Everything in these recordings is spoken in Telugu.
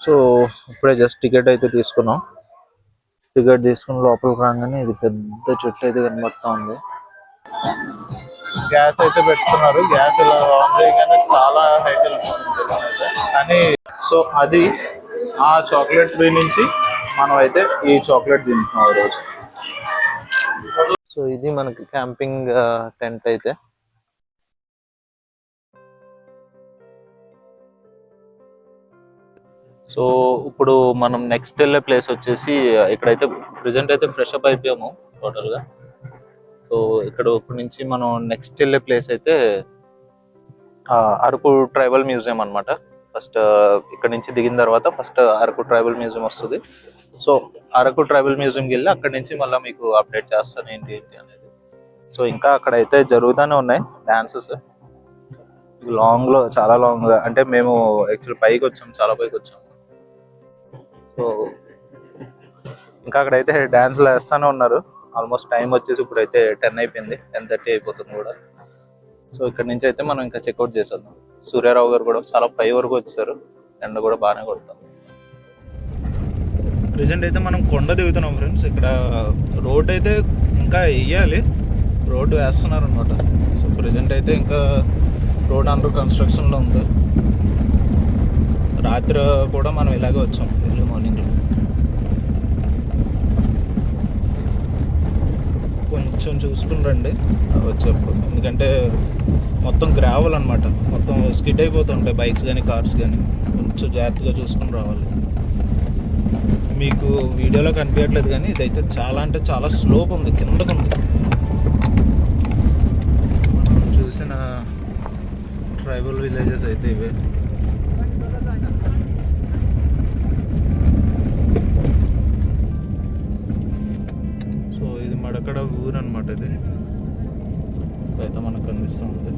సో ఇప్పుడే జస్ట్ టికెట్ అయితే తీసుకున్నాం. టికెట్ తీసుకుని లోపలికి రాగానే ఇది పెద్ద చెట్టు అయితే కనబడతా ఉంది. గ్యాస్ అయితే పెట్టుకున్నారు. గ్యాస్ ఇలా ఆన్ చేయగానే చాలా హైట్ వెళ్ళిపోతుంది కానీ. సో అది ఆ చాక్లెట్ ట్రీ నుంచి మనం అయితే ఈ చాక్లెట్ తింటున్నాం ఈరోజు. సో ఇది మనకి క్యాంపింగ్ టెంట్ అయితే. సో ఇప్పుడు మనం నెక్స్ట్ వెళ్ళే ప్లేస్ వచ్చేసి ఇక్కడైతే ప్రెసెంట్ అయితే ఫ్రెష్ అప్ అయిపోయాము టోటల్గా. సో ఇక్కడ నుంచి మనం నెక్స్ట్ వెళ్ళే ప్లేస్ అయితే అరకు ట్రైబల్ మ్యూజియం అనమాట. ఫస్ట్ ఇక్కడ నుంచి దిగిన తర్వాత ఫస్ట్ అరకు ట్రైబల్ మ్యూజియం వస్తుంది. సో అరకు ట్రైబల్ మ్యూజియంకి వెళ్ళి అక్కడ నుంచి మళ్ళీ మీకు అప్డేట్ చేస్తాను ఏంటి అనేది. సో ఇంకా అక్కడైతే జరుగుతూనే ఉన్నాయి డాన్సెస్. లాంగ్ లో చాలా లాంగ్ అంటే మేము యాక్చువల్ పైకి వచ్చాము, చాలా పైకి వచ్చాము. సో ఇంకా అక్కడైతే డాన్స్లు వేస్తూనే ఉన్నారు. ఆల్మోస్ట్ టైం వచ్చేసి ఇప్పుడైతే 10 అయిపోయింది, 10:30 అయిపోతుంది కూడా. సో ఇక్కడ నుంచి అయితే మనం ఇంకా చెక్అవుట్ చేసేద్దాం. సూర్యారావు గారు కూడా చాలా పై వరకు వచ్చారు. ఎండ కూడా బాగానే కొడతాం. ప్రెసెంట్ అయితే మనం కొండ దిగుతున్నాం ఫ్రెండ్స్. ఇక్కడ రోడ్ అయితే ఇంకా వేయాలి, రోడ్డు వేస్తున్నారు అనమాట. సో ప్రెసెంట్ అయితే ఇంకా రోడ్ అండర్ కన్స్ట్రక్షన్లో ఉంది. రాత్రి కూడా మనం ఇలాగే వచ్చాం ఎర్లీ మార్నింగ్లో. కొంచెం చూసుకుని రండి వచ్చేప్పుడు, ఎందుకంటే మొత్తం గ్రావెల్ అనమాట. మొత్తం స్కిడ్ అయిపోతుంటాయి బైక్స్ కానీ కార్స్ కానీ. కొంచెం జాగ్రత్తగా చూసుకుని రావాలి. మీకు వీడియోలో కనిపించట్లేదు కానీ ఇదైతే చాలా అంటే చాలా స్లోప్ ఉంది, కిందకు ఉంది. మనం చూసిన ట్రైబల్ విలేజెస్ అయితే ఇవే. సో ఇది మడకడ ఊరు అనమాట. ఇది అయితే మనకు కనిపిస్తుంది.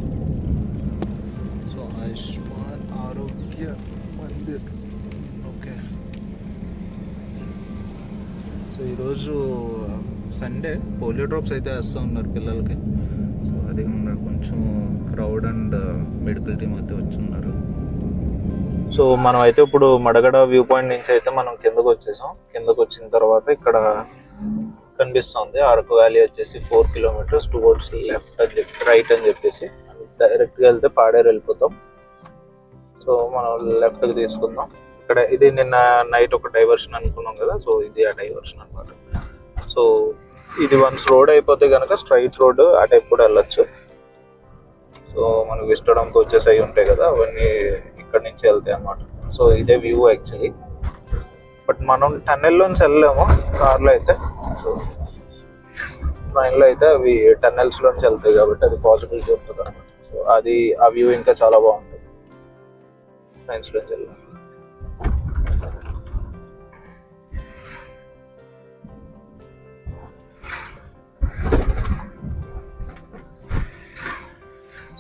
సో ఆయుష్మాన్ ఆరోగ్య మందిర్. ఓకే. సో ఈరోజు సండే పోలియో డ్రాప్స్ అయితే వేస్తూ ఉన్నారు పిల్లలకి. సో అది కొంచెం క్రౌడ్ అండ్ మెడికల్ టీమ్ అయితే వచ్చి ఉన్నారు. సో మనం అయితే ఇప్పుడు మడగడ వ్యూ పాయింట్ నుంచి అయితే మనం కిందకు వచ్చేసాం. కిందకు వచ్చిన తర్వాత ఇక్కడ కనిపిస్తుంది అరకు వ్యాలీ వచ్చేసి 4 kilometers towards left and right అని చెప్పేసి. డైరెక్ట్గా వెళ్తే పాడేరు వెళ్ళిపోతాం. సో మనం లెఫ్ట్కి తీసుకుందాం. ఇక్కడ ఇది నిన్న నైట్ ఒక డైవర్షన్ అనుకున్నాం కదా, సో ఇది ఆ డైవర్షన్ అనమాట. సో ఇది వన్స్ రోడ్ అయిపోతే కనుక స్ట్రైట్ రోడ్ ఆ టైప్ కూడా వెళ్ళొచ్చు. సో మనకు విస్టడం కోచెస్ అవి ఉంటాయి కదా, అవన్నీ ఇక్కడ నుంచి వెళ్తాయి అన్నమాట. సో ఇదే వ్యూ యాక్చువల్లీ. బట్ మనం టన్నెల్లోంచి వెళ్ళలేము కార్లో అయితే. సో ట్రైన్లో అయితే అవి టన్నెల్స్లోంచి వెళ్తాయి కాబట్టి అది పాసిబిలిటీ ఉంటుంది అనమాట. సో అది ఆ వ్యూ ఇంకా చాలా బాగుంటుంది ట్రైన్స్లోంచి వెళ్ళాం.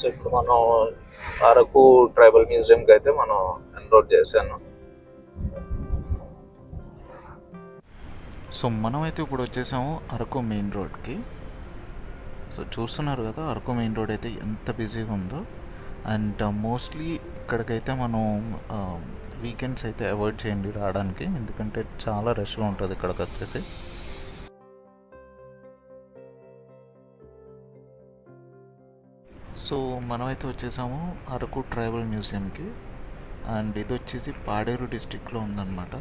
సో ఇప్పుడు మనం అరకు ట్రైబల్ మ్యూజియంకి అయితే మనం ఎన్రోల్ చేశాను. సో మనం అయితే ఇప్పుడు వచ్చేసాము అరకు మెయిన్ రోడ్కి. సో చూస్తున్నారు కదా అరకు మెయిన్ రోడ్ అయితే ఎంత బిజీగా ఉందో. అండ్ మోస్ట్లీ ఇక్కడికైతే మనం వీకెండ్స్ అయితే అవాయిడ్ చేయండి రావడానికి, ఎందుకంటే చాలా రష్గా ఉంటుంది ఇక్కడికి వచ్చేసి. సో మనమైతే వచ్చేసాము అరకు ట్రైబల్ మ్యూజియంకి. అండ్ ఇది వచ్చేసి పాడేరు డిస్టిక్లో ఉందన్నమాట.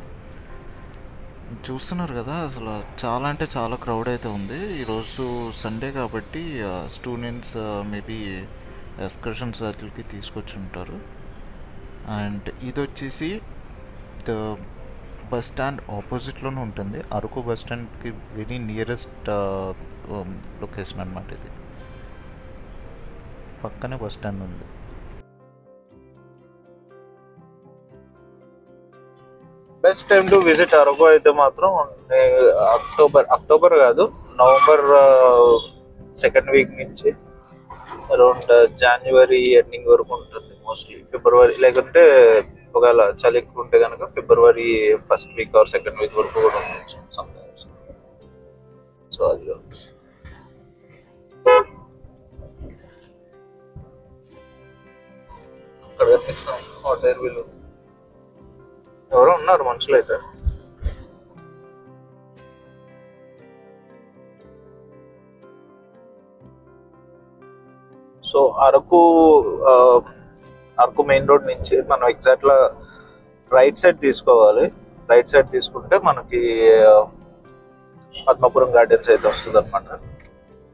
చూస్తున్నారు కదా అసలు చాలా అంటే చాలా క్రౌడ్ అయితే ఉంది. ఈరోజు సండే కాబట్టి స్టూడెంట్స్ మేబీ ఎక్స్కర్షన్స్ వాటికి తీసుకొచ్చి ఉంటారు. అండ్ ఇది వచ్చేసి ద బస్ స్టాండ్ ఆపోజిట్లోనే ఉంటుంది. అరకు బస్ స్టాండ్కి వెరీ నియరెస్ట్ లొకేషన్ అనమాట. ఇది పక్కనే బస్ స్టాండ్ ఉంది. Best time to visit Araku అయితే మాత్రం అక్టోబర్ కాదు, నవంబర్ 2nd week నుంచి అరౌండ్ జనవరి ఎండింగ్ వరకు ఉంటుంది. మోస్ట్లీ ఫిబ్రవరి, లేకుంటే ఒకవేళ చలి ఎక్కువ ఉంటే కనుక ఫిబ్రవరి 1st week or 2nd week వరకు కూడా ఉండొచ్చు సమ్టైమ్స్. సో అది అక్కడ కనిపిస్తాం హాట్ ఎయిర్ విల్. ఎవరో ఉన్నారు మనుషులు అయితే. So Araku Araku main road నుంచి మనం ఎగ్జాక్ట్గా రైట్ సైడ్ తీసుకోవాలి. రైట్ సైడ్ తీసుకుంటే మనకి పద్మపురం గార్డెన్స్ అయితే వస్తుంది అనమాట.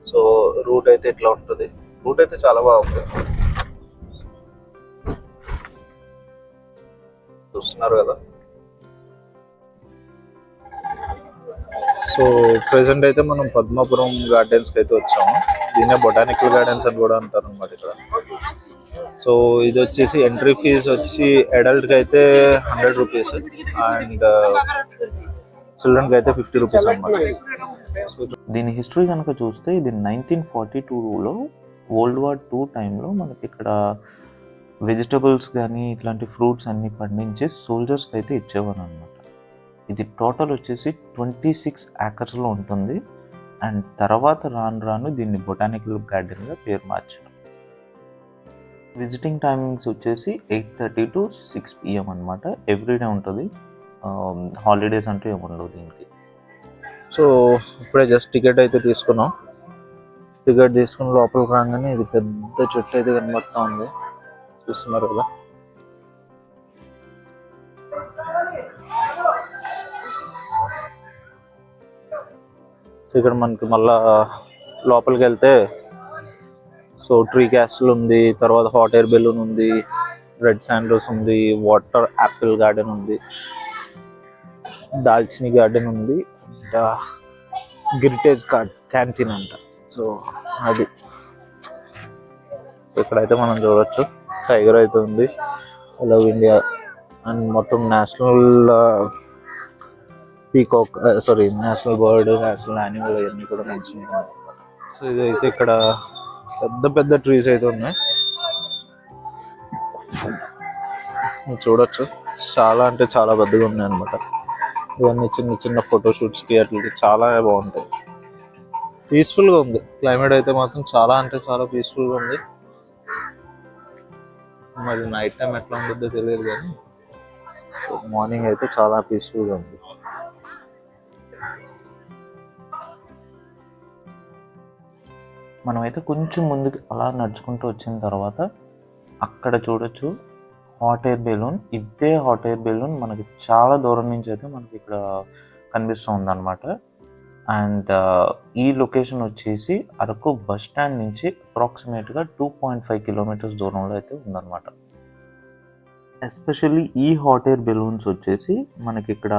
సో రూట్ అయితే ఇట్లా ఉంటుంది. రూట్ అయితే చాలా బాగుంది, చూస్తున్నారు కదా. సో ప్రెసెంట్ అయితే మనం పద్మపురం గార్డెన్స్కి అయితే వచ్చాము. దీన్నే బొటానికల్ గార్డెన్స్ అని కూడా అంటారు అనమాట ఇక్కడ. సో ఇది వచ్చేసి ఎంట్రీ ఫీజు వచ్చి అడల్ట్కి అయితే 100 రూపీస్ అండ్ చిల్డ్రన్కి అయితే 50 రూపీస్ అనమాట. దీని హిస్టరీ కనుక చూస్తే ఇది 1942లో వరల్డ్ వార్ 2 టైంలో మనకి ఇక్కడ వెజిటబుల్స్ కానీ ఇట్లాంటి ఫ్రూట్స్ అన్నీ పండించి సోల్జర్స్కి అయితే ఇచ్చేవారు అనమాట. ఇది టోటల్ వచ్చేసి 26 ఏకర్స్లో ఉంటుంది. అండ్ తర్వాత రాను దీన్ని బొటానికల్ గార్డెన్గా పేరు మార్చారు. విజిటింగ్ టైమింగ్స్ వచ్చేసి 8:30 to 6 PM అనమాట. ఎవ్రీడే ఉంటుంది, హాలిడేస్ అంటూ ఏముండవు దీనికి. సో ఇప్పుడే జస్ట్ టికెట్ అయితే తీసుకున్నాం. టికెట్ తీసుకుని లోపలికి రాగానే ఇది పెద్ద చెట్టు అయితే కనబడుతూ ఉంది, చూస్తున్నారు కదా. సో ఇక్కడ మనకి మళ్ళా లోపలికి వెళ్తే సో ట్రీ క్యాస్టిల్ ఉంది, తర్వాత హాట్ ఎయిర్ బెలూన్ ఉంది, రెడ్ శాండల్స్ ఉంది, వాటర్ యాపిల్ గార్డెన్ ఉంది, దాల్చిని గార్డెన్ ఉంది, గిరిటేజ్ క్యాంటీన్ అంట. సో అది ఇక్కడైతే మనం చూడొచ్చు. టైగర్ అయితే ఉంది, లవ్ ఇండియా అండ్ మొత్తం national peacock national bird, national animal అవన్నీ కూడా మంచిగా. సో ఇదైతే ఇక్కడ పెద్ద పెద్ద ట్రీస్ అయితే ఉన్నాయి, చూడొచ్చు. చాలా అంటే చాలా పెద్దగా ఉన్నాయి అనమాట. ఇవన్నీ చిన్న చిన్న ఫోటోషూట్స్కి అట్లకి చాలా బాగుంటాయి. పీస్ఫుల్గా ఉంది. క్లైమేట్ అయితే మాత్రం చాలా అంటే చాలా పీస్ఫుల్గా ఉంది. మరి నైట్ టైం ఎట్లా ఉంటుందో తెలియదు కానీ మార్నింగ్ అయితే చాలా పీస్ఫుల్గా ఉంది. మనమైతే కొంచెం ముందుకు అలా నడుచుకుంటూ వచ్చిన తర్వాత అక్కడ చూడొచ్చు హాట్ ఎయిర్ బెలూన్. ఇదే హాట్ ఎయిర్ బెలూన్ మనకి చాలా దూరం నుంచి అయితే మనకి ఇక్కడ కనిపిస్తూ ఉందన్నమాట. అండ్ ఈ లొకేషన్ వచ్చేసి అరకు బస్ స్టాండ్ నుంచి అప్రాక్సిమేట్గా 2.5 కిలోమీటర్స్ దూరంలో అయితే ఉందన్నమాట. ఎస్పెషల్లీ ఈ హాట్ ఎయిర్ బెలూన్స్ వచ్చేసి మనకి ఇక్కడ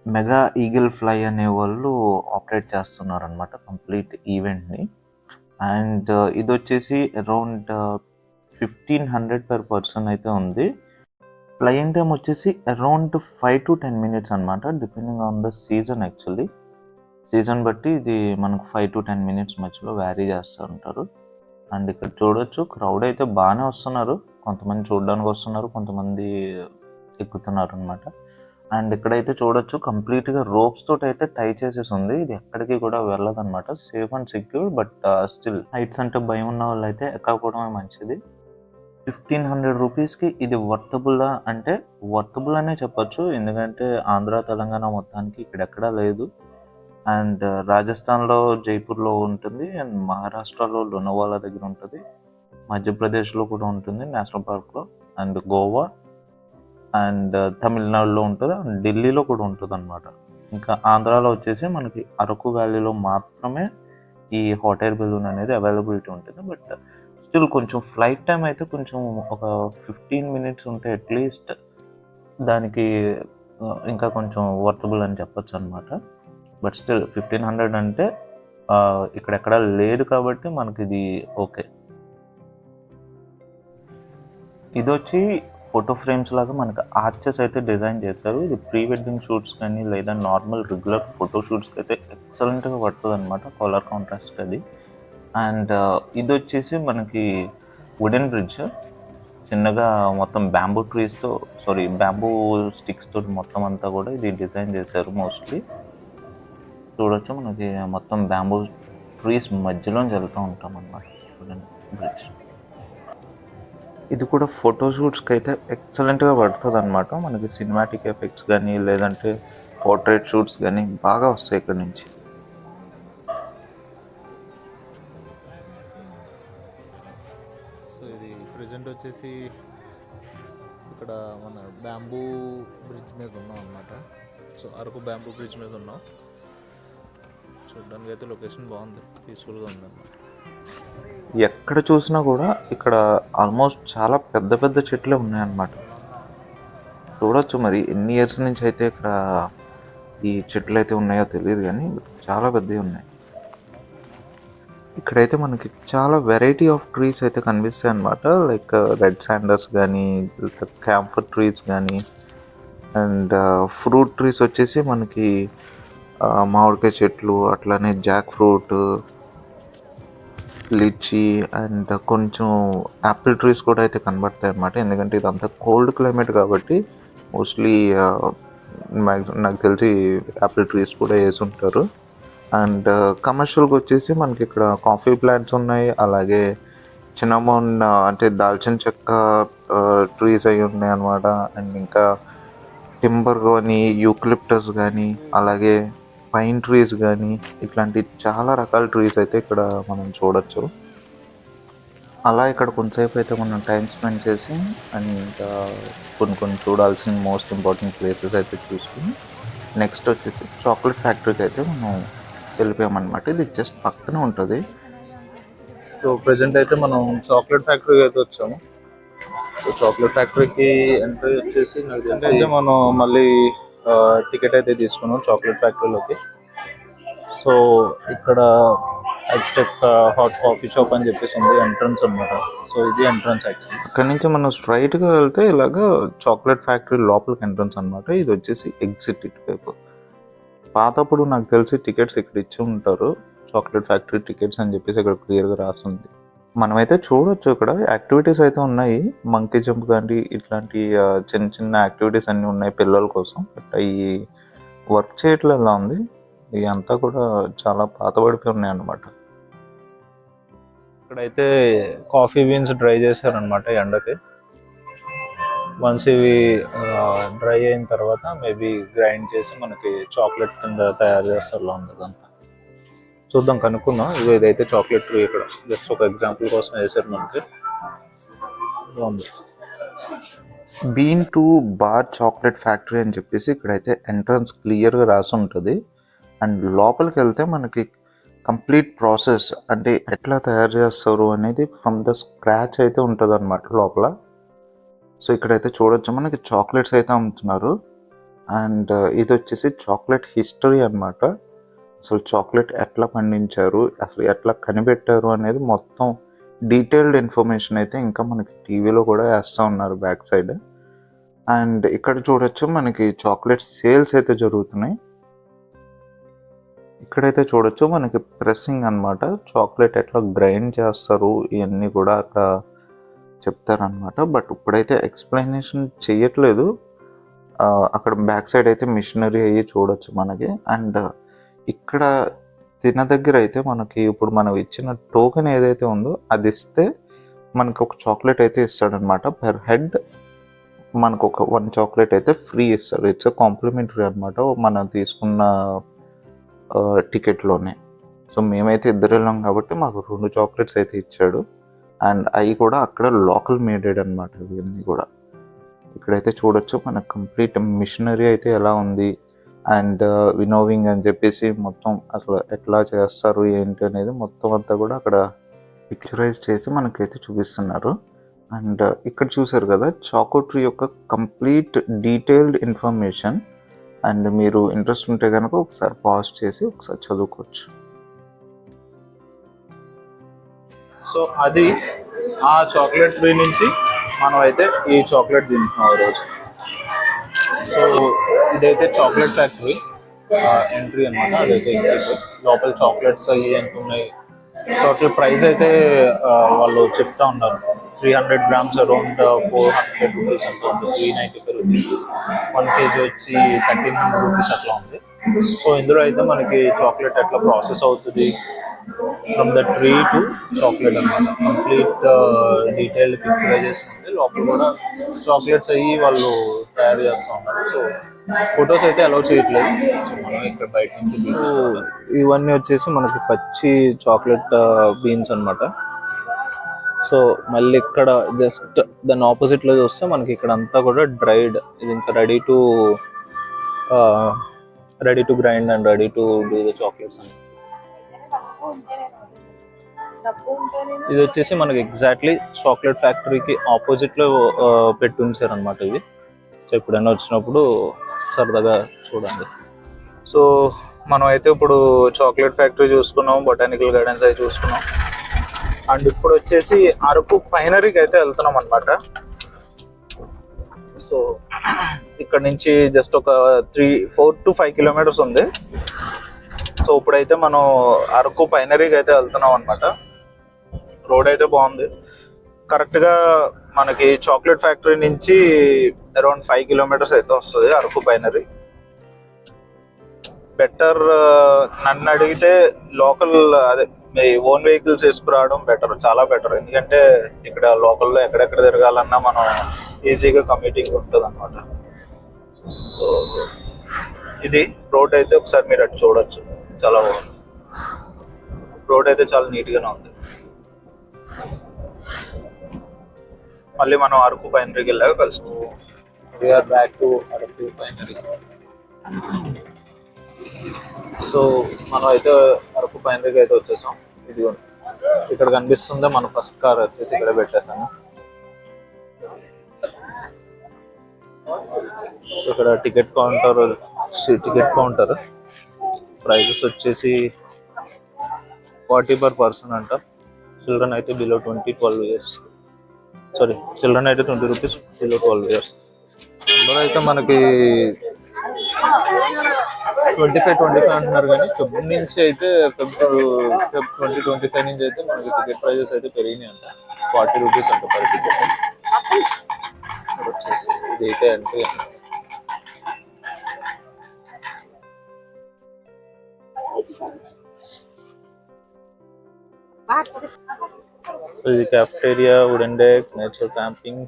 మెగా ఈగిల్ ఫ్లై అనే వాళ్ళు ఆపరేట్ చేస్తున్నారు అనమాట కంప్లీట్ ఈవెంట్ని. అండ్ ఇది వచ్చేసి అరౌండ్ 1500 per person అయితే ఉంది. ఫ్లయింగ్ టైం వచ్చేసి అరౌండ్ 5 to 10 minutes అనమాట, depending on the season. Actually season బట్టి ఇది మనకు 5 to 10 minutes మధ్యలో వ్యారీ చేస్తూ ఉంటారు. అండ్ ఇక్కడ చూడొచ్చు క్రౌడ్ అయితే బాగానే వస్తున్నారు. కొంతమంది చూడడానికి వస్తున్నారు, కొంతమంది ఎక్కుతున్నారు అనమాట. అండ్ ఇక్కడైతే చూడొచ్చు కంప్లీట్గా రోప్స్ తోటి అయితే టై చేసేసి ఉంది. ఇది ఎక్కడికి కూడా వెళ్ళదు అనమాట, safe and secure. But still heights అంటే భయం ఉన్న వాళ్ళు అయితే ఎక్కకపోవడమే మంచిది. 1500 రూపీస్కి ఇది వర్తబుల్ అంటే వర్తబుల్ అనే చెప్పచ్చు, ఎందుకంటే ఆంధ్ర తెలంగాణ మొత్తానికి ఇక్కడెక్కడా లేదు. అండ్ రాజస్థాన్లో జైపూర్లో ఉంటుంది, అండ్ మహారాష్ట్రలో లోనావాలా దగ్గర ఉంటుంది, మధ్యప్రదేశ్లో కూడా ఉంటుంది నేషనల్ పార్క్లో, అండ్ గోవా అండ్ తమిళనాడులో ఉంటుంది, అండ్ ఢిల్లీలో కూడా ఉంటుంది అనమాట. ఇంకా ఆంధ్రాలో వచ్చేసి మనకి అరకు వ్యాలీలో మాత్రమే ఈ హాట్ ఎయిర్ బెలూన్ అనేది అవైలబిలిటీ ఉంటుంది. బట్ స్టిల్ కొంచెం ఫ్లైట్ టైం అయితే కొంచెం ఒక 15 minutes ఉంటే అట్లీస్ట్ దానికి ఇంకా కొంచెం వర్తబుల్ అని చెప్పచ్చు అనమాట. బట్ స్టిల్ 1500 అంటే ఇక్కడెక్కడ లేదు కాబట్టి మనకి ఇది ఓకే. ఇది వచ్చి ఫోటో ఫ్రేమ్స్ లాగా మనకు ఆర్చెస్ అయితే డిజైన్ చేశారు. ఇది ప్రీ వెడ్డింగ్ షూట్స్ కానీ లేదా నార్మల్ రెగ్యులర్ ఫోటో షూట్స్కి అయితే ఎక్సలెంట్గా పడుతుంది అనమాట, కలర్ కాంట్రాస్ట్ అది. అండ్ ఇది వచ్చేసి మనకి వుడెన్ బ్రిడ్జ్, చిన్నగా మొత్తం బ్యాంబూ స్టిక్స్ తోటి మొత్తం అంతా కూడా ఇది డిజైన్ చేశారు. మోస్ట్లీ చూడొచ్చు మనకి మొత్తం బ్యాంబూ ట్రీస్ మధ్యలో వెళ్తూ ఉంటాం అన్నమాట వుడెన్ బ్రిడ్జ్. ఇది కూడా ఫోటోషూట్స్కి అయితే ఎక్సలెంట్గా పడుతుంది అనమాట. మనకి సినిమాటిక్ ఎఫెక్ట్స్ కానీ లేదంటే పోర్ట్రేట్ షూట్స్ కానీ బాగా వస్తాయి ఇక్కడ నుంచి. సో ఇది ప్రజెంట్ వచ్చేసి ఇక్కడ మన బ్యాంబూ బ్రిడ్జ్ మీద ఉన్నాం అనమాట. సో అరకు బ్యాంబూ బ్రిడ్జ్ మీద ఉన్నాం. చూడడానికి అయితే లొకేషన్ బాగుంది, పీస్ఫుల్గా ఉంది అన్నమాట. ఎక్కడ చూసినా కూడా ఇక్కడ ఆల్మోస్ట్ చాలా పెద్ద పెద్ద చెట్లే ఉన్నాయన్నమాట. చూడొచ్చు మరి ఎన్ని ఇయర్స్ నుంచి అయితే ఇక్కడ ఈ చెట్లు అయితే ఉన్నాయో తెలియదు, కానీ చాలా పెద్దవి ఉన్నాయి. ఇక్కడైతే మనకి చాలా వెరైటీ ఆఫ్ ట్రీస్ అయితే కనిపిస్తాయి అన్నమాట. లైక్ రెడ్ శాండర్స్ కానీ, క్యాంఫర్ ట్రీస్ కానీ, అండ్ ఫ్రూట్ ట్రీస్ వచ్చేసి మనకి మామిడికాయ చెట్లు, అట్లానే జాక్ ఫ్రూట్, లిచీ, అండ్ కొంచెం యాపిల్ ట్రీస్ కూడా అయితే కనబడతాయి అన్నమాట. ఎందుకంటే ఇదంతా కోల్డ్ క్లైమేట్ కాబట్టి మోస్ట్లీ నాకు తెలిసి యాపిల్ ట్రీస్ కూడా వేసి ఉంటారు. అండ్ కమర్షియల్గా వచ్చేసి మనకి ఇక్కడ కాఫీ ప్లాంట్స్ ఉన్నాయి, అలాగే చిన్నమోన్ అంటే దాల్చిన చెక్క ట్రీస్ అవి ఉన్నాయి అన్నమాట. అండ్ ఇంకా టింబర్ కానీ, యూక్లిప్టస్ కానీ, అలాగే పైన్ ట్రీస్ కానీ, ఇట్లాంటి చాలా రకాల ట్రీస్ అయితే ఇక్కడ మనం చూడొచ్చు. అలా ఇక్కడ కొంతసేపు అయితే మనం టైం స్పెండ్ చేసి అండ్ కొన్ని చూడాల్సిన మోస్ట్ ఇంపార్టెంట్ ప్లేసెస్ అయితే చూసుకుని నెక్స్ట్ వచ్చేసి చాక్లెట్ ఫ్యాక్టరీకి అయితే మనం వెళ్ళిపోయామన్నమాట. ఇది జస్ట్ పక్కన ఉంటుంది. సో ప్రజెంట్ అయితే మనం చాక్లెట్ ఫ్యాక్టరీకి అయితే వచ్చాము. సో చాక్లెట్ ఫ్యాక్టరీకి ఎంట్రీ వచ్చేసి అయితే మనం మళ్ళీ టికెట్ అయితే తీసుకున్నాం చాక్లెట్ ఫ్యాక్టరీలోకి. సో ఇక్కడ అజ్టెక్ హాట్ కాఫీ షాప్ అని చెప్పేసి ఉంది ఎంట్రన్స్ అన్నమాట. సో ఇది ఎంట్రన్స్ యాక్చువల్లీ. ఇక్కడ నుంచి మనం స్ట్రైట్గా వెళ్తే ఇలాగ చాక్లెట్ ఫ్యాక్టరీ లోపలికి ఎంట్రన్స్ అనమాట. ఇది వచ్చేసి ఎగ్జిట్ ఇటువైపు. పాతప్పుడు నాకు తెలిసి టికెట్స్ ఇక్కడ ఇచ్చి ఉంటారు, చాక్లెట్ ఫ్యాక్టరీ టికెట్స్ అని చెప్పేసి ఇక్కడ క్లియర్గా రాస్తుంది. మనమైతే చూడొచ్చు ఇక్కడ యాక్టివిటీస్ అయితే ఉన్నాయి, మంకీ జంప్ కానీ ఇట్లాంటి చిన్న చిన్న యాక్టివిటీస్ అన్నీ ఉన్నాయి పిల్లల కోసం. బట్ అవి వర్క్ చేయట్లేదు ఉంది, ఇవి అంతా కూడా చాలా పాతబడిపోయి ఉన్నాయి అన్నమాట. ఇక్కడైతే కాఫీ బీన్స్ డ్రై చేశారనమాట ఎండకి. వన్స్ ఇవి డ్రై అయిన తర్వాత మేబీ గ్రైండ్ చేసి మనకి చాక్లెట్ కింద తయారు చేస్తారు అంతా. చూద్దాం, కనుక్కుందాం. ఇదైతే చాక్లెట్ ట్రీ, ఇక్కడ జస్ట్ ఒక ఎగ్జాంపుల్ కోసం వేసారు మనకి. బాగుంది. Bean to bar chocolate factory అని చెప్పేసి ఇక్కడైతే ఎంట్రన్స్ క్లియర్గా రాసి ఉంటుంది. అండ్ లోపలికి వెళ్తే మనకి కంప్లీట్ ప్రాసెస్ అంటే ఎట్లా తయారు చేస్తారు అనేది ఫ్రమ్ ద స్క్రాచ్ అయితే ఉంటుంది అనమాట లోపల. సో ఇక్కడైతే చూడొచ్చు మనకి చాక్లెట్స్ అయితే అమ్ముతున్నారు. అండ్ ఇది వచ్చేసి చాక్లెట్ హిస్టరీ అనమాట. అసలు చాక్లెట్ ఎట్లా పండించారు, అసలు ఎట్లా కనిపెట్టారు అనేది మొత్తం డీటెయిల్డ్ ఇన్ఫర్మేషన్ అయితే ఇంకా మనకి టీవీలో కూడా వేస్తూ ఉన్నారు బ్యాక్ సైడ్. అండ్ ఇక్కడ చూడొచ్చు మనకి చాక్లెట్ సేల్స్ అయితే జరుగుతున్నాయి. ఇక్కడైతే చూడొచ్చు మనకి ప్రెస్సింగ్ అనమాట, చాక్లెట్ ఎట్లా గ్రైండ్ చేస్తారు ఇవన్నీ కూడా అక్కడ చెప్తారనమాట. బట్ ఇప్పుడైతే ఎక్స్ప్లెనేషన్ చెయ్యట్లేదు. అక్కడ బ్యాక్ సైడ్ అయితే మిషనరీ అయ్యి చూడొచ్చు మనకి. అండ్ ఇక్కడ తిన దగ్గర అయితే మనకి ఇప్పుడు మనం ఇచ్చిన టోకెన్ ఏదైతే ఉందో అది ఇస్తే మనకు ఒక చాక్లెట్ అయితే ఇస్తాడనమాట. పెర్ హెడ్ మనకు ఒక 1 చాక్లెట్ అయితే ఫ్రీ ఇస్తాడు. ఇట్స్ కాంప్లిమెంటరీ అనమాట మనం తీసుకున్న టికెట్లోనే. సో మేమైతే ఇద్దరు వెళ్ళాం కాబట్టి మాకు 2 చాక్లెట్స్ అయితే ఇచ్చాడు. అండ్ అవి కూడా అక్కడ లోకల్ మేడెడ్ అనమాట ఇవన్నీ కూడా. ఇక్కడైతే చూడొచ్చు మనకు కంప్లీట్ మిషనరీ అయితే ఎలా ఉంది అండ్ వినోవింగ్ అని చెప్పేసి మొత్తం అసలు ఎట్లా చేస్తారు ఏంటి అనేది మొత్తం అంతా కూడా అక్కడ పిక్చరైజ్ చేసి మనకైతే చూపిస్తున్నారు. అండ్ ఇక్కడ చూసారు కదా చాకోట్రీ యొక్క కంప్లీట్ డీటెయిల్డ్ ఇన్ఫర్మేషన్. అండ్ మీరు ఇంట్రెస్ట్ ఉంటే కనుక ఒకసారి పాజ్ చేసి ఒకసారి చదువుకోవచ్చు. సో అది ఆ చాక్లెట్ ట్రీ నుంచి మనం అయితే ఈ చాక్లెట్ తింటున్నాం ఈరోజు. సో ఇదైతే చాక్లెట్ ఫ్యాక్టరీ ఎంట్రీ అనమాట. అదైతే లోపల చాక్లెట్స్ అవి ఎంత ఉన్నాయి టోటల్ ప్రైస్ అయితే వాళ్ళు చెప్తా ఉన్నారు 300 grams అరౌండ్ 400 రూపీస్ అంత ఉంది, 395 రూపీస్. 1 kg వచ్చి 1300 రూపీస్ అట్లా ఉంది. సో ఇందులో అయితే మనకి చాక్లెట్ ఎట్లా ప్రాసెస్ అవుతుంది from the tree to chocolate అనమాట, కంప్లీట్ డీటెయిల్డ్ పిక్చరైజేషన్ ఉంది. లోపల కూడా చాక్లెట్స్ అయ్యి వాళ్ళు తయారు చేస్తూ ఉన్నారు. సో ఫొటోస్ అయితే అలౌ చేయట్లేదు. సో మనం ఇక్కడ బయట నుంచి ఇవన్నీ వచ్చేసి మనకి పచ్చి చాక్లెట్ బీన్స్ అన్నమాట. సో మళ్ళీ ఇక్కడ జస్ట్ దాని ఆపోజిట్ లో చూస్తే మనకి ఇక్కడ అంతా కూడా డ్రైడ్, ఇది ఇంకా ready to grind and ready to do the chocolates అని. ఇది వచ్చేసి మనకి ఎగ్జాక్ట్లీ చాక్లెట్ ఫ్యాక్టరీకి ఆపోజిట్ లో పెట్టి ఉంచారు అనమాట ఇది. సో ఎప్పుడైనా వచ్చినప్పుడు సరదాగా చూడండి. సో మనం అయితే ఇప్పుడు చాక్లెట్ ఫ్యాక్టరీ చూసుకున్నాం, బొటానికల్ గార్డెన్స్ అయితే చూసుకున్నాం, అండ్ ఇప్పుడు వచ్చేసి అరకు పైనరీకి అయితే వెళ్తున్నాం అనమాట. సో ఇక్కడ నుంచి జస్ట్ ఒక 4 to 5 kilometers ఉంది. సో ఇప్పుడైతే మనం అరకు పైనరీకి అయితే వెళ్తున్నాం అనమాట. రోడ్ అయితే బాగుంది. కరెక్ట్గా మనకి చాక్లెట్ ఫ్యాక్టరీ నుంచి అరౌండ్ 5 kilometers అయితే వస్తుంది అరకు పైనరీ. బెటర్ నన్ను అడిగితే లోకల్ అదే మీ ఓన్ వెహికల్స్ వేసుకురావడం బెటర్, చాలా బెటర్. ఎందుకంటే ఇక్కడ లోకల్లో ఎక్కడెక్కడ తిరగాలన్నా మనం ఈజీగా కమ్యూటింగ్ ఉంటుంది అనమాట. సో ఇది రోడ్ అయితే ఒకసారి మీరు అటు చూడొచ్చు, చాలా బాగుంది. రోడ్ అయితే చాలా నీట్గానే ఉంది. మళ్ళీ మనం అరకు పైనరీకి వెళ్ళాక కలుసుకుంటాం. We're back to Araku pinery. So మనం అయితే అరకు పైనరీకి అయితే వచ్చేసాం. ఇది ఇక్కడ కనిపిస్తుందే మన ఫస్ట్ కార్ వచ్చేసి ఇక్కడ పెట్టేసాను. ఇక్కడ టికెట్ కౌంటర్ ప్రైజెస్ వచ్చేసి 40 per person అంట. చిల్డ్రన్ అయితే బిలో 12 years, సారీ చిల్డ్రన్ అయితే 20 rupees బిలో 12 years. అందరూ అయితే మనకి 25 అంటున్నారు, కానీ ఫిబ్రవరి నుంచి అయితే ఫిబ్రవరి 2025 నుంచి అయితే మనకి టికెట్ ప్రైజెస్ అయితే పెరిగినాయి అంట. 40 rupees అంట పర్ టికెట్. వచ్చేసి ఇది అయితే ఎంట్రీ అంట. ఇది cafeteria, wooden deck, nature camping,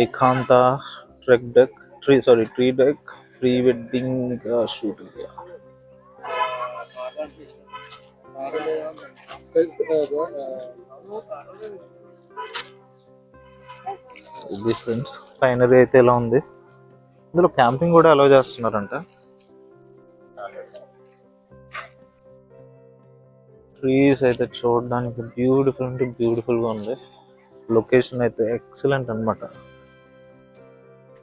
ఏకాంత tree deck, pre-wedding shoot area. ఇది ఫ్రెండ్స్ పైనరీ అయితే ఎలా ఉంది. ఇందులో క్యాంపింగ్ కూడా అలౌ చేస్తున్నారంట. ట్రీస్ అయితే చూడడానికి బ్యూటిఫుల్ గా ఉంది. లొకేషన్ అయితే ఎక్సలెంట్ అన్నమాట.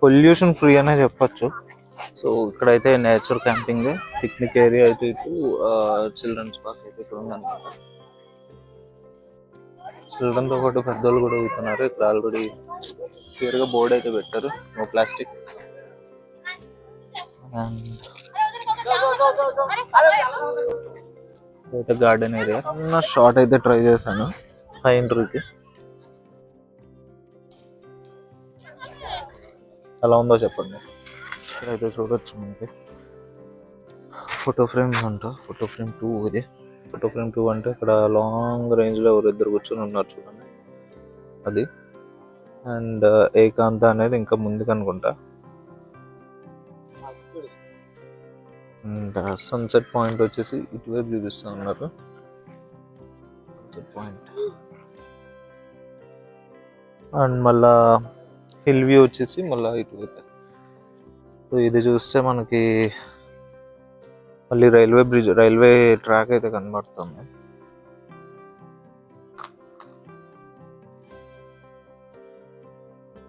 పొల్యూషన్ ఫ్రీ అనే చెప్పచ్చు. సో ఇక్కడైతే నేచర్ క్యాంపింగ్, పిక్నిక్ ఏరియా అయితే ఇటు చిల్డ్రన్స్ పార్క్ అయితే ఇక్కడ ఉందన్నమాట. చిల్డ్రన్ తో పాటు పెద్దోళ్ళు కూడా అవుతున్నారు. ఇక్కడ ఆల్రెడీ క్లియర్ గా బోర్డు అయితే పెట్టారు, నో ప్లాస్టిక్. అయితే గార్డెన్ ఏరియా షార్ట్ అయితే ట్రై చేశాను ఎంట్రీకి. ఎలా ఉందో చెప్పండి. ఇక్కడైతే చూడొచ్చు మనకి ఫోటో ఫ్రేమ్స్ అంట. ఫోటో ఫ్రేమ్ 2 ఇది. ఫోటో ఫ్రేమ్ 2 అంటే ఇక్కడ లాంగ్ రేంజ్ లో ఎవరిద్దరు కూర్చొని ఉన్నారు చూడండి, అది. అండ్ ఏకాంత అనేది ఇంకా ముందుకు అనుకుంటా. అండ్ సన్సెట్ పాయింట్ వచ్చేసి ఇటువైపు చూపిస్తూ ఉన్నారు. సన్సెట్ పాయింట్ అండ్ మళ్ళా హిల్ వ్యూ వచ్చేసి మళ్ళీ ఇటువైపు. సో ఇది చూస్తే మనకి మళ్ళీ రైల్వే ట్రాక్ అయితే కనబడుతుంది.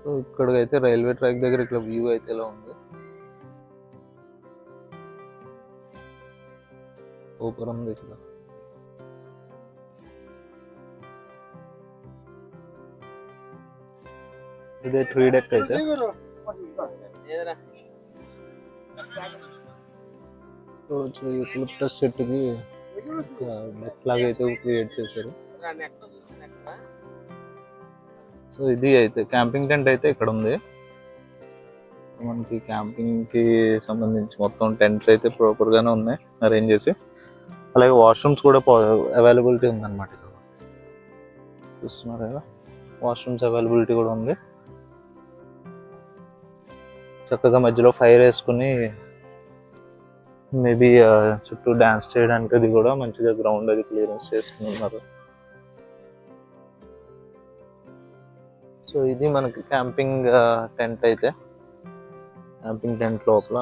సో ఇక్కడికైతే రైల్వే ట్రాక్ దగ్గర ఇక్కడ వ్యూ అయితే ఎలా ఉంది. సూపర్ ఉంది ఇక్కడ. ఇదే 3 deck అయితే. యూకలిప్టస్ చెట్టుకి నెట్ లాగా అయితే క్రియేట్ చేశారు. సో ఇది అయితే క్యాంపింగ్ టెంట్ అయితే ఇక్కడ ఉంది. మనకి క్యాంపింగ్ కి సంబంధించి మొత్తం టెంట్స్ అయితే ప్రాపర్ గానే ఉన్నాయి అరేంజ్ చేసి. అలాగే వాష్రూమ్స్ కూడా అవైలబిలిటీ ఉందన్నమాట. ఇక్కడ చూస్తున్నారు కదా, వాష్రూమ్స్ అవైలబిలిటీ కూడా ఉంది. చక్కగా మధ్యలో ఫైర్ వేసుకుని మేబీ చుట్టూ డాన్స్ చేయడానికి అది కూడా మంచిగా గ్రౌండ్ అది క్లియరెన్స్ చేసుకుని ఉన్నారు. సో ఇది మనకి క్యాంపింగ్ టెంట్ అయితే. క్యాంపింగ్ టెంట్ లోపల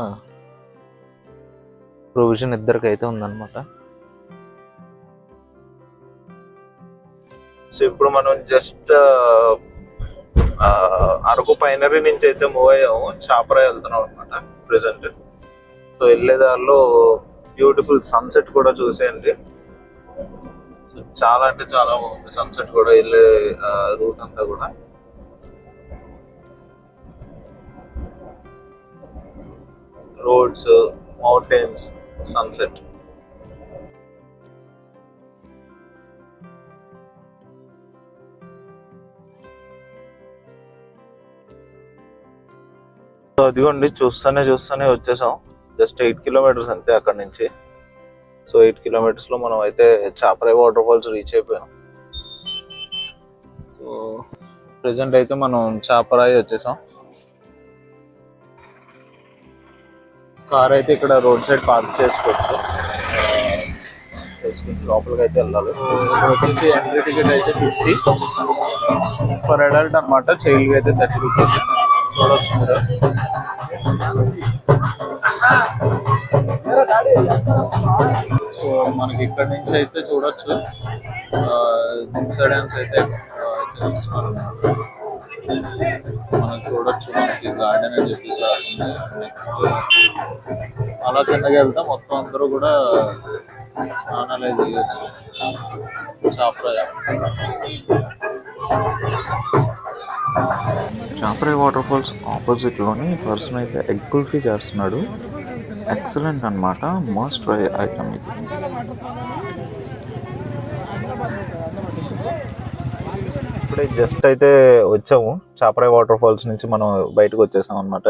ప్రొవిజన్ ఇద్దరికి అయితే ఉందన్నమాట. సో ఇప్పుడు మనం జస్ట్ అరకు పైనరీ నుంచి అయితే మూవ్ అయ్యాము, చాపరాయి వెళ్తున్నాం అనమాట ప్రెసెంట్. సో వెళ్ళేదారిలో బ్యూటిఫుల్ సన్సెట్ కూడా చూసేయండి. సో చాలా అంటే చాలా బాగుంది సన్సెట్ కూడా, వెళ్ళే రూట్ అంతా కూడా. Roads, mountains, sunset. సో అదిగోండి చూస్తూనే వచ్చేసాం. జస్ట్ 8 కిలోమీటర్స్ అంతే అక్కడ నుంచి. సో 8 కిలోమీటర్స్ లో మనం అయితే చాపరాయి వాటర్ ఫాల్స్ రీచ్ అయిపోయాం. సో ప్రెసెంట్ అయితే మనం చాపరాయి వచ్చేసాం. కార్ అయితే ఇక్కడ రోడ్ సైడ్ పార్క్ చేసుకోవచ్చు. లోపలికి అయితే వెళ్ళాలి. ఇక్కడ వచ్చేసి ఎంట్రీ టికెట్ అయితే 50 ఫర్ అడల్ట్ అనమాట. చైల్డ్ అయితే 30 రూపీస్. చూడొచ్చు మీరు. సో మనకి ఇక్కడ నుంచి అయితే చూడొచ్చు దింసా డ్యాన్స్ అయితే చేస్తున్నారు. మనం చూడొచ్చు, మనకి గార్డెన్ అని చెప్పేసి రాస్తుంది. నెక్స్ట్ అలా కిందకి వెళ్తే మొత్తం అందరూ కూడా స్నానాలు అయితే చేయొచ్చు. చాపరాయి వాటర్ ఫాల్స్ ఆపోజిట్లోని పర్సన్ అయితే ఎగ్ కుల్ఫీ చేస్తున్నాడు. ఎక్సలెంట్ అన్నమాట, మస్ట్ ట్రై ఐటమ్ ఇది. ఇప్పుడే జస్ట్ అయితే వచ్చాము చాపరాయి వాటర్ ఫాల్స్ నుంచి. మనం బయటకు వచ్చేసాం అనమాట.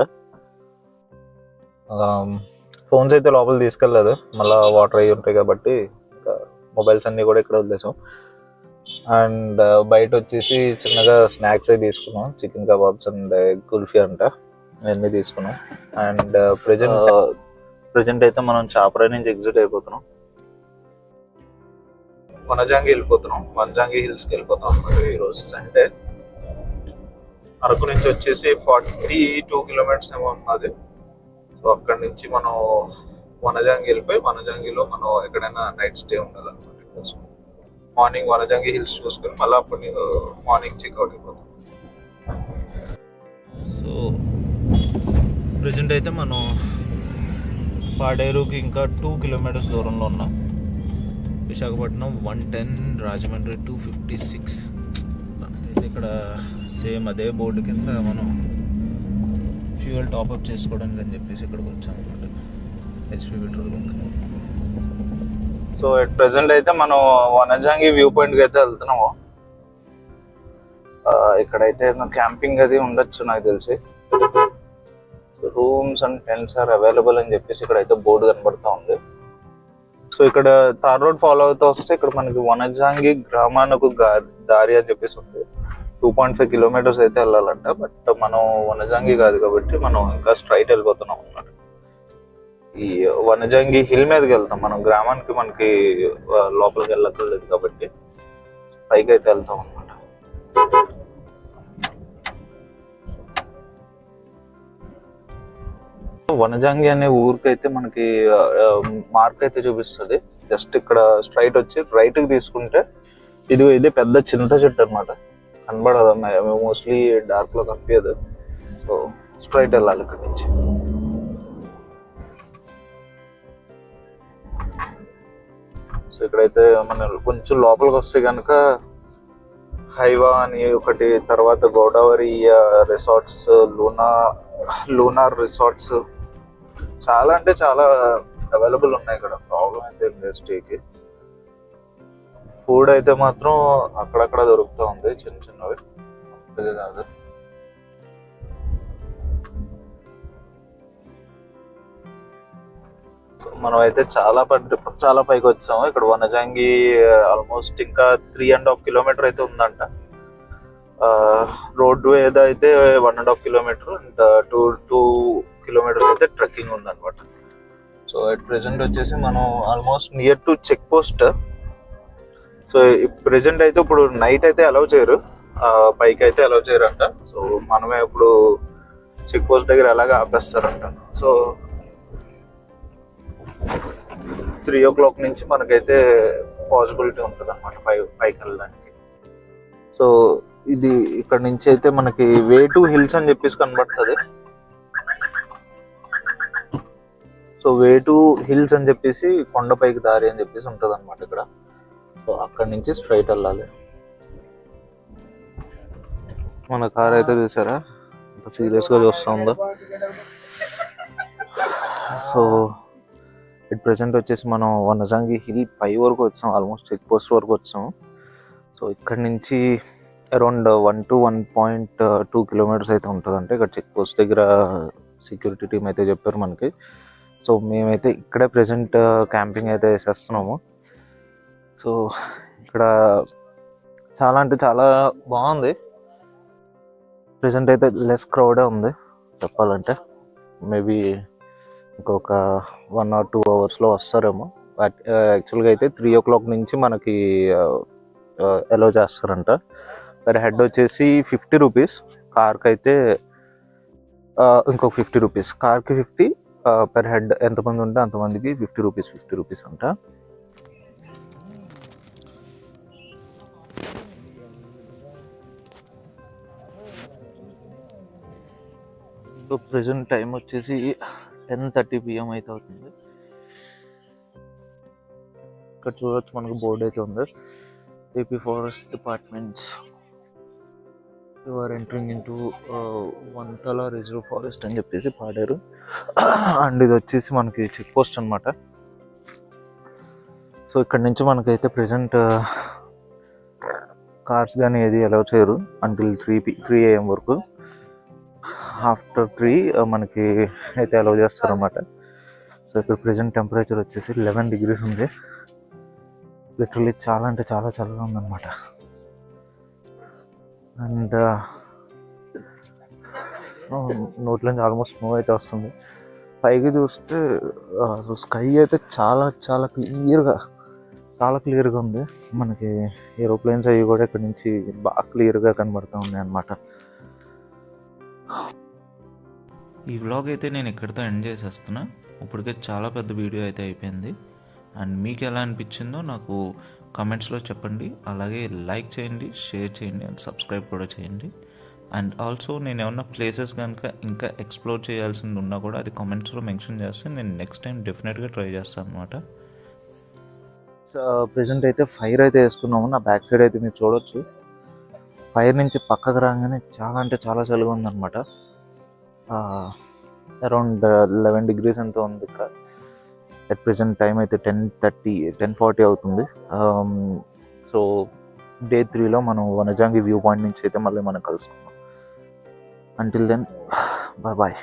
ఫోన్స్ అయితే లోపల తీసుకెళ్ళలేదు, మళ్ళీ వాటర్ అయ్యి ఉంటాయి కాబట్టి ఇంకా మొబైల్స్ అన్నీ కూడా ఇక్కడ వదిలేసాం. అండ్ బయట వచ్చేసి చిన్నగా స్నాక్స్ అయితే తీసుకున్నాం. Chicken kebabs and egg kulfi అంట, ఇవన్నీ తీసుకున్నాం. అండ్ ప్రజెంట్ అయితే మనం చాపరాయి నుంచి ఎగ్జిట్ అయిపోతున్నాం. వనజాంగి వెళ్ళిపోతున్నాం. వనజాంగి హిల్స్కి వెళ్ళిపోతాం అన్నమాట ఈరోజు సండే. అరకు నుంచి వచ్చేసి 42 కిలోమీటర్స్ ఏమో ఉన్నది. సో అక్కడ నుంచి మనం వనజాంగి వెళ్ళిపోయి వనజాంగిలో మనం ఎక్కడైనా నైట్ స్టే ఉండాలన్నమాట. మార్నింగ్ వనజాంగి హిల్స్ చూసుకొని మళ్ళీ అప్పుడు మార్నింగ్ చెక్అవుట్ అయిపోతాం. సో ప్రజెంట్ అయితే మనం పాడేరుకి ఇంకా 2 కిలోమీటర్స్ దూరంలో ఉన్నాం. విశాఖపట్నం 110, రాజమండ్రి 256. ఇక్కడ సేమ్ అదే బోర్డు కింద మనం ఫ్యూయల్ టాప్అప్ చేసుకోవడానికి అని చెప్పేసి ఇక్కడికి వచ్చాం అనమాట, HP petrol bunk. So at present అయితే మనం వనజాంగి వ్యూ పాయింట్కి అయితే వెళ్తున్నాము. ఇక్కడైతే క్యాంపింగ్ అది ఉండొచ్చు నాకు తెలిసి. Rooms and tents are available అని చెప్పేసి ఇక్కడైతే బోర్డు కనబడుతూ ఉంది. సో ఇక్కడ తార్ రోడ్ ఫాలో అవుతూ వస్తే ఇక్కడ మనకి వనజాంగి గ్రామానికి దారి అని చెప్పేసి ఉంది. 2.5 కిలోమీటర్స్ అయితే వెళ్ళాలంట. బట్ మనం వనజాంగి కాదు కాబట్టి మనం ఇంకా స్ట్రైట్ వెళ్ళిపోతున్నాం అన్నమాట. ఈ వనజాంగి హిల్ మీదకి వెళ్తాం మనం. గ్రామానికి మనకి లోపలికి వెళ్ళక్కర్లేదు కాబట్టి పైకి అయితే వెళ్తాం అన్నమాట. వనజాంగి అనే ఊరికైతే మనకి మార్క్ అయితే చూపిస్తుంది. జస్ట్ ఇక్కడ స్ట్రైట్ వచ్చి రైట్ కి తీసుకుంటే ఇది పెద్ద చింత చెట్టు అనమాట. కనబడదు, మోస్ట్లీ డార్క్ లో కనిపించదు. సో స్ట్రైట్ వెళ్ళాలి ఇక్కడ నుంచి. సో ఇక్కడైతే మన కొంచెం లోపలికి వస్తే కనుక హైవా అని ఒకటి, తర్వాత గోదావరి రిసార్ట్స్, లూనార్ రిసార్ట్స్, చాలా అంటే చాలా అవైలబుల్ ఉన్నాయి ఇక్కడ. ప్రాబ్లం అయితే లేదు స్టేకి. ఫుడ్ అయితే మాత్రం అక్కడక్కడ దొరుకుతూ ఉంది, చిన్న చిన్నవి పెద్దగా కాదు. సో మనం అయితే చాలా పైకి వచ్చాము. ఇక్కడ వనజంగి ఆల్మోస్ట్ ఇంకా 3.5 కిలోమీటర్ అయితే ఉందంట. రోడ్ ఏదో అయితే 1.5 కిలోమీటర్ అండ్ 2 కిలోమీటర్స్ అయితే ట్రెక్కింగ్ ఉందన్నమాట. సో అట్ ప్రెసెంట్ వచ్చేసి మనం almost near to check post. So present అయితే ఇప్పుడు నైట్ అయితే అలౌ చేయరు, పైకి అయితే అలౌ చేయరంట. సో మనమే ఇప్పుడు చెక్ పోస్ట్ దగ్గర అలాగే ఆపేస్తారంట. సో 3 o'clock నుంచి మనకైతే పాసిబిలిటీ ఉంటుంది అనమాట పైకి వెళ్ళడానికి. సో ఇది ఇక్కడ నుంచి అయితే మనకి వే టు హిల్స్ అని చెప్పేసి కనబడుతుంది. సో వే టు హిల్స్ అని చెప్పేసి కొండపైకి దారి అని చెప్పేసి ఉంటుంది అనమాట ఇక్కడ. సో అక్కడ నుంచి స్ట్రైట్ వెళ్ళాలి. మన కార్ అయితే చూసారా అంత సీరియస్గా చూస్తూ ఉందో. సో ఇట్ ప్రెసెంట్ వచ్చేసి మనం వనజంగి హిల్ పై వరకు వచ్చాం, ఆల్మోస్ట్ చెక్ పోస్ట్ వరకు వచ్చాము. సో ఇక్కడ నుంచి అరౌండ్ 1 to 1.2 కిలోమీటర్స్ అయితే ఉంటుందంటే ఇక్కడ చెక్ పోస్ట్ దగ్గర సెక్యూరిటీ టీం అయితే చెప్పారు మనకి. సో మేమైతే ఇక్కడే ప్రెసెంట్ క్యాంపింగ్ అయితే వేసేస్తున్నాము. సో ఇక్కడ చాలా అంటే చాలా బాగుంది. ప్రెసెంట్ అయితే లెస్ క్రౌడే ఉంది చెప్పాలంటే. మేబీ ఇంకొక 1 or 2 అవర్స్లో వస్తారేమో. బట్ యాక్చువల్గా అయితే 3 o'clock నుంచి మనకి అలో చేస్తారంట. పర్ హెడ్ వచ్చేసి 50 రూపీస్, కార్కి అయితే ఇంకొక 50 రూపీస్. కార్కి 50, పర్ హెడ్ ఎంతమంది ఉంటే అంతమందికి 50 రూపీస్ అంట. సో ప్రెసెంట్ టైం వచ్చేసి 10:30 PM అయితే అవుతుంది. ఇక్కడ చూడవచ్చు మనకు బోర్డు అయితే ఉంది, AP forest departments you are entering in to Vantala reserve forest అని చెప్పేసి పాడారు. అండ్ ఇది వచ్చేసి మనకి చెక్ పోస్ట్ అనమాట. సో ఇక్కడ నుంచి మనకైతే ప్రెసెంట్ కార్స్ కానీ ఏది అలౌ చేయరు అంటిల్ 3 AM వరకు. ఆఫ్టర్ 3 మనకి అయితే అలౌ చేస్తారన్నమాట. సో ఇక్కడ ప్రెసెంట్ టెంపరేచర్ వచ్చేసి 11 degrees ఉంది. లిటరలీ చాలా అంటే చాలా చల్లగా ఉందన్నమాట. అండ్ నోట్లోంచి ఆల్మోస్ట్ స్నో అయితే వస్తుంది. పైకి చూస్తే స్కై అయితే చాలా చాలా క్లియర్గా ఉంది. మనకి ఏరోప్లేన్స్ అవి కూడా ఇక్కడ నుంచి బాగా క్లియర్గా కనబడుతూ ఉన్నాయి అన్నమాట. ఈ వ్లాగ్ అయితే నేను ఇక్కడితో ఎండ్ చేసేస్తున్నా. ఇప్పటికే చాలా పెద్ద వీడియో అయితే అయిపోయింది. అండ్ మీకు ఎలా అనిపించిందో నాకు కమెంట్స్లో చెప్పండి. అలాగే లైక్ చేయండి, షేర్ చేయండి అండ్ సబ్స్క్రైబ్ కూడా చేయండి. అండ్ ఆల్సో నేను ఏమన్నా ప్లేసెస్ కనుక ఇంకా ఎక్స్ప్లోర్ చేయాల్సింది ఉన్నా కూడా అది కామెంట్స్లో మెన్షన్ చేస్తే నేను నెక్స్ట్ టైం డెఫినెట్గా ట్రై చేస్తాను అనమాట. ప్రెసెంట్ అయితే ఫైర్ అయితే వేసుకున్నాము. నా బ్యాక్ సైడ్ అయితే మీరు చూడొచ్చు. ఫైర్ నుంచి పక్కకు రాగానే చాలా అంటే చాలా చలిగా ఉందన్నమాట. అరౌండ్ 11 degrees ఎంతో ఉంది ఇక్కడ. అట్ ప్రెసెంట్ టైం అయితే 10:40 అవుతుంది. సో Day 3లో మనం వనజంగి వ్యూ పాయింట్ నుంచి అయితే మళ్ళీ మనం కలుసుకుందాం. Until then bye.